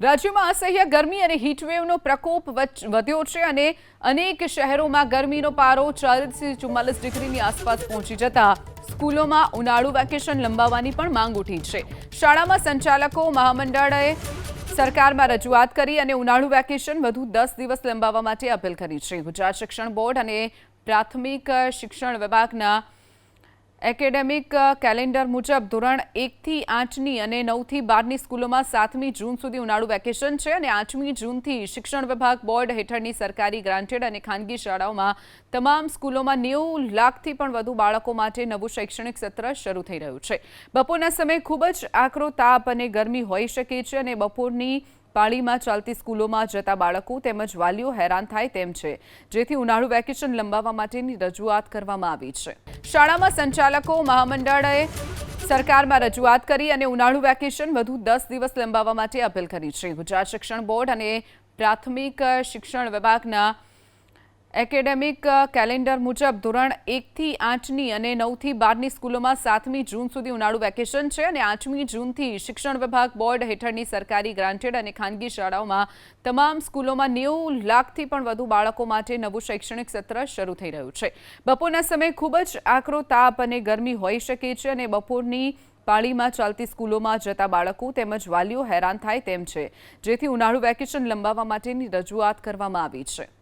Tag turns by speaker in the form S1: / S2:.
S1: રાજ્યમાં અસહ્ય ગરમી અને હીટવેવનો પ્રકોપ વધ્યો છે અને અનેક શહેરોમાં ગરમીનો પારો 40 થી 44 ડિગ્રીની આસપાસ પહોંચી જતા સ્કૂલોમાં ઉનાળુ વેકેશન લંબાવવાની પણ માંગ ઉઠી છે। શાળામાં સંચાલકો મહામંડળે સરકારમાં રજૂઆત કરી અને ઉનાળુ વેકેશન વધુ 10 દિવસ લંબાવવા માટે અપીલ કરી છે। ગુજરાત શિક્ષણ બોર્ડ અને પ્રાથમિક શિક્ષણ વિભાગના એકેડેમિક કેલેન્ડર મુજબ ધોરણ 1 થી 8ની અને 9 થી 12ની સ્કૂલોમાં 7મી જૂન સુધી ઉનાળુ વેકેશન છે અને 8મી જૂનથી શિક્ષણ વિભાગ બોર્ડ હેઠળની સરકારી ગ્રાન્ટેડ અને ખાનગી શાળાઓમાં તમામ સ્કૂલોમાં 90 લાખથી પણ વધુ બાળકો માટે નવું શૈક્ષણિક સત્ર શરૂ થઈ રહ્યું છે। બપોરના સમયે ખૂબ જ આકરો તાપ અને ગરમી હોઈ શકે છે અને બપોરની પાળીમાં ચાલતી સ્કૂલોમાં જતા બાળકો તેમજ વાલીઓ હેરાન થાય તેમ છે, જેથી ઉનાળુ વેકેશન લંબાવવા માટેની રજૂઆત કરવામાં આવી છે। શાળામાં સંચાલકો મહામંડળે સરકારમાં રજૂઆત કરી અને ઉનાળુ વેકેશન વધુ 10 દિવસ લંબાવવા માટે અપીલ કરી છે। ગુજરાત શિક્ષણ બોર્ડ અને પ્રાથમિક શિક્ષણ વિભાગના એકેડેમિક કેલેન્ડર મુજબ ધોરણ 1 થી 8ની અને 9 થી 12ની સ્કૂલોમાં 7મી જૂન સુધી ઉનાળુ વેકેશન છે અને 8મી જૂનથી શિક્ષણ વિભાગ બોર્ડ હેઠળની સરકારી ગ્રાન્ટેડ અને ખાનગી શાળાઓમાં તમામ સ્કૂલોમાં 90 લાખથી પણ વધુ બાળકો માટે નવું શૈક્ષણિક સત્ર શરૂ થઈ રહ્યું છે। બપોરના સમયે ખૂબ જ આકરો તાપ અને ગરમી હોઈ શકે છે અને બપોરની પાળીમાં ચાલતી સ્કૂલોમાં જતા બાળકો તેમજ વાલીઓ હેરાન થાય તેમ છે, જેથી ઉનાળુ વેકેશન લંબાવવા માટેની રજૂઆત કરવામાં આવી છે।